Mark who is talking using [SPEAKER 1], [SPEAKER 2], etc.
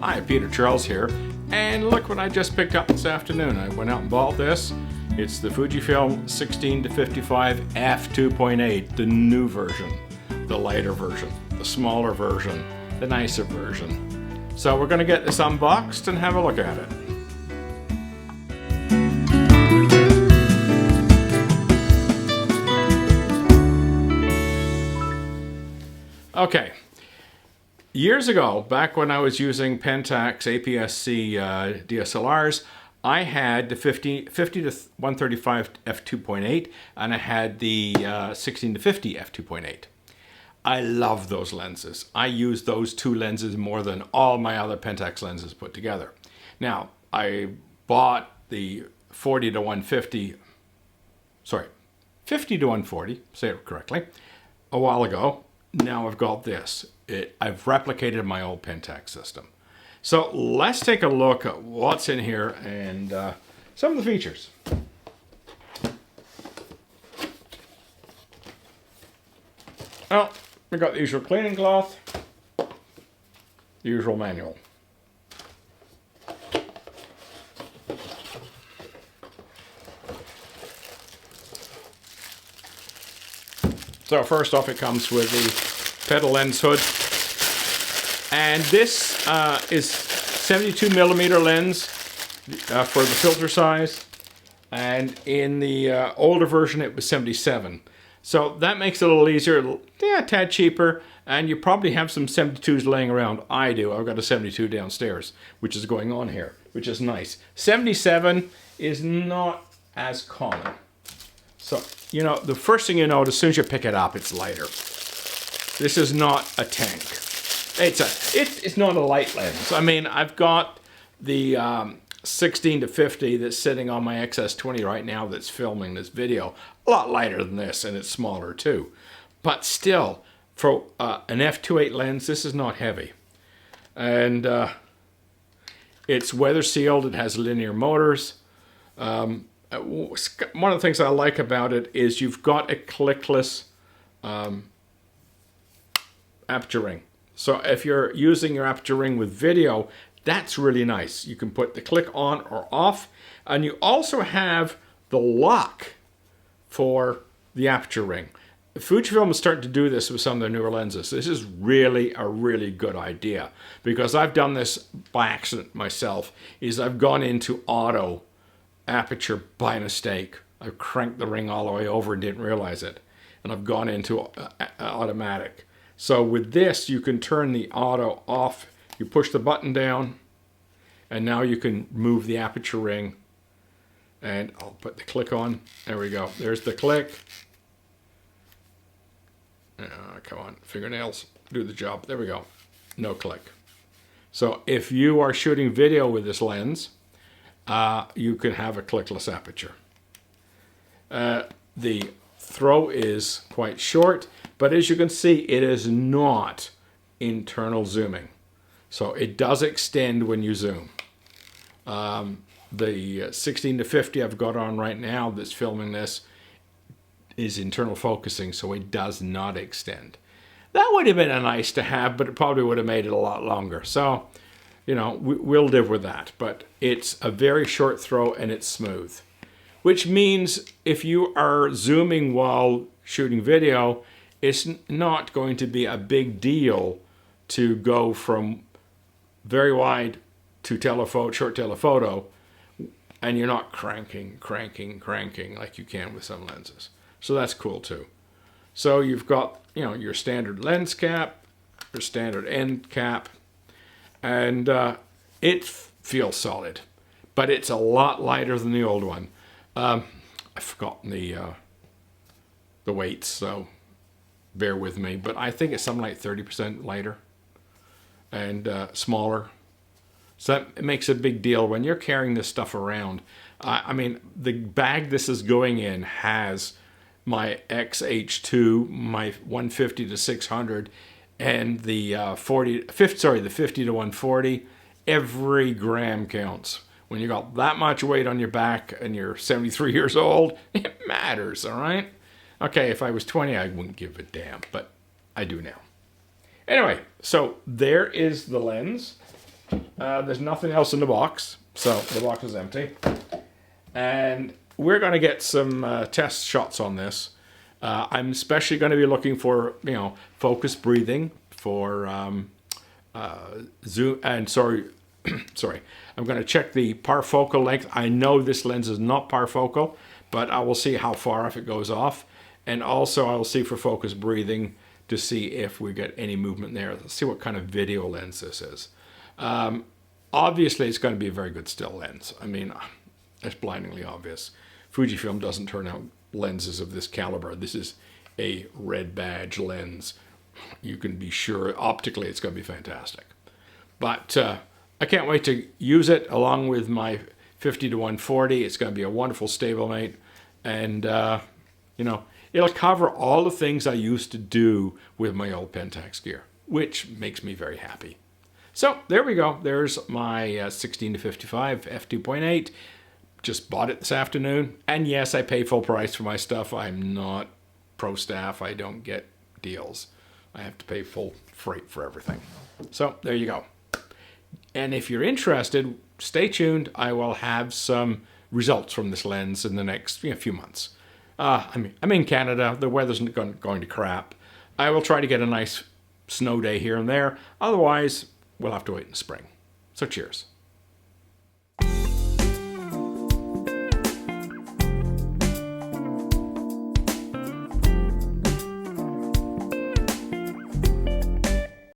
[SPEAKER 1] Hi, Peter Charles here, and look what I just picked up this afternoon. I went out and bought this. It's the Fujifilm 16 to 55 f2.8, the new version, the lighter version, the smaller version, the nicer version. So we're going to get this unboxed and have a look at it. Okay. Years ago, back when I was using Pentax APS-C DSLRs, I had the 50 to 135 f2.8 and I had the 16 to 50 f2.8. I love those lenses. I use those two lenses more than all my other Pentax lenses put together. Now, I bought the 50 to 140, say it correctly, a while ago. Now I've got this. I've replicated my old Pentax system. So let's take a look at what's in here and some of the features. Well, we got the usual cleaning cloth, the usual manual. So first off, it comes with the pedal lens hood. And this is 72 millimeter lens for the filter size. And in the older version, it was 77. So that makes it a little easier, a tad cheaper. And you probably have some 72s laying around. I do. I've got a 72 downstairs, which is going on here, which is nice. 77 is not as common. So, you know, the first thing you know, as soon as you pick it up, it's lighter. This is not a tank. It's not a light lens. I mean, I've got the 16 to 50 that's sitting on my XS20 right now that's filming this video. A lot lighter than this, and it's smaller too. But still, for an f2.8 lens, this is not heavy. And it's weather sealed. It has linear motors. One of the things I like about it is you've got a clickless aperture ring. So if you're using your aperture ring with video, that's really nice. You can put the click on or off, and you also have the lock for the aperture ring. Fujifilm is starting to do this with some of their newer lenses. This is really a really good idea, because I've done this by accident myself. I've gone into auto aperture by mistake. I cranked the ring all the way over and didn't realize it, and I've gone into automatic. So with this, you can turn the auto off. You push the button down, and now you can move the aperture ring. And I'll put the click on. There we go. There's the click. Come on, fingernails, do the job. There we go. No click. So if you are shooting video with this lens, you can have a clickless aperture. The throw is quite short, but as you can see, it is not internal zooming. So it does extend when you zoom. The 16 to 50 I've got on right now that's filming this is internal focusing, so it does not extend. That would have been a nice to have, but it probably would have made it a lot longer. So, you know, we'll live with that. But it's a very short throw and it's smooth. Which means if you are zooming while shooting video, it's not going to be a big deal to go from very wide to short telephoto, and you're not cranking like you can with some lenses. So that's cool too. So you've got, you know, your standard lens cap, your standard end cap, and it feels solid, but it's a lot lighter than the old one. I've forgotten the weights, so bear with me, but I think it's something like 30% lighter and smaller. So that makes a big deal when you're carrying this stuff around. I mean, the bag this is going in has my XH2, my 150 to 600, and the 50 to 140. Every gram counts. When you got that much weight on your back and you're 73 years old, it matters, all right? Okay, if I was 20, I wouldn't give a damn, but I do now. Anyway, so there is the lens. There's nothing else in the box, so the box is empty. And we're going to get some test shots on this. I'm especially going to be looking for, focus breathing, for zoom, and sorry, I'm going to check the parfocal length. I know this lens is not parfocal, but I will see how far off it goes off. And also I will see for focus breathing to see if we get any movement there. Let's see what kind of video lens this is. Obviously, it's going to be a very good still lens. I mean, it's blindingly obvious. Fujifilm doesn't turn out lenses of this caliber. This is a red badge lens. You can be sure optically it's going to be fantastic. But I can't wait to use it along with my 50 to 140. It's going to be a wonderful stablemate. And, it'll cover all the things I used to do with my old Pentax gear, which makes me very happy. So there we go. There's my 16 to 55 f2.8. Just bought it this afternoon. And yes, I pay full price for my stuff. I'm not pro staff. I don't get deals. I have to pay full freight for everything. So there you go. And if you're interested, stay tuned. I will have some results from this lens in the next few months. I'm in Canada. The weather's going to crap. I will try to get a nice snow day here and there. Otherwise, we'll have to wait in the spring. So cheers.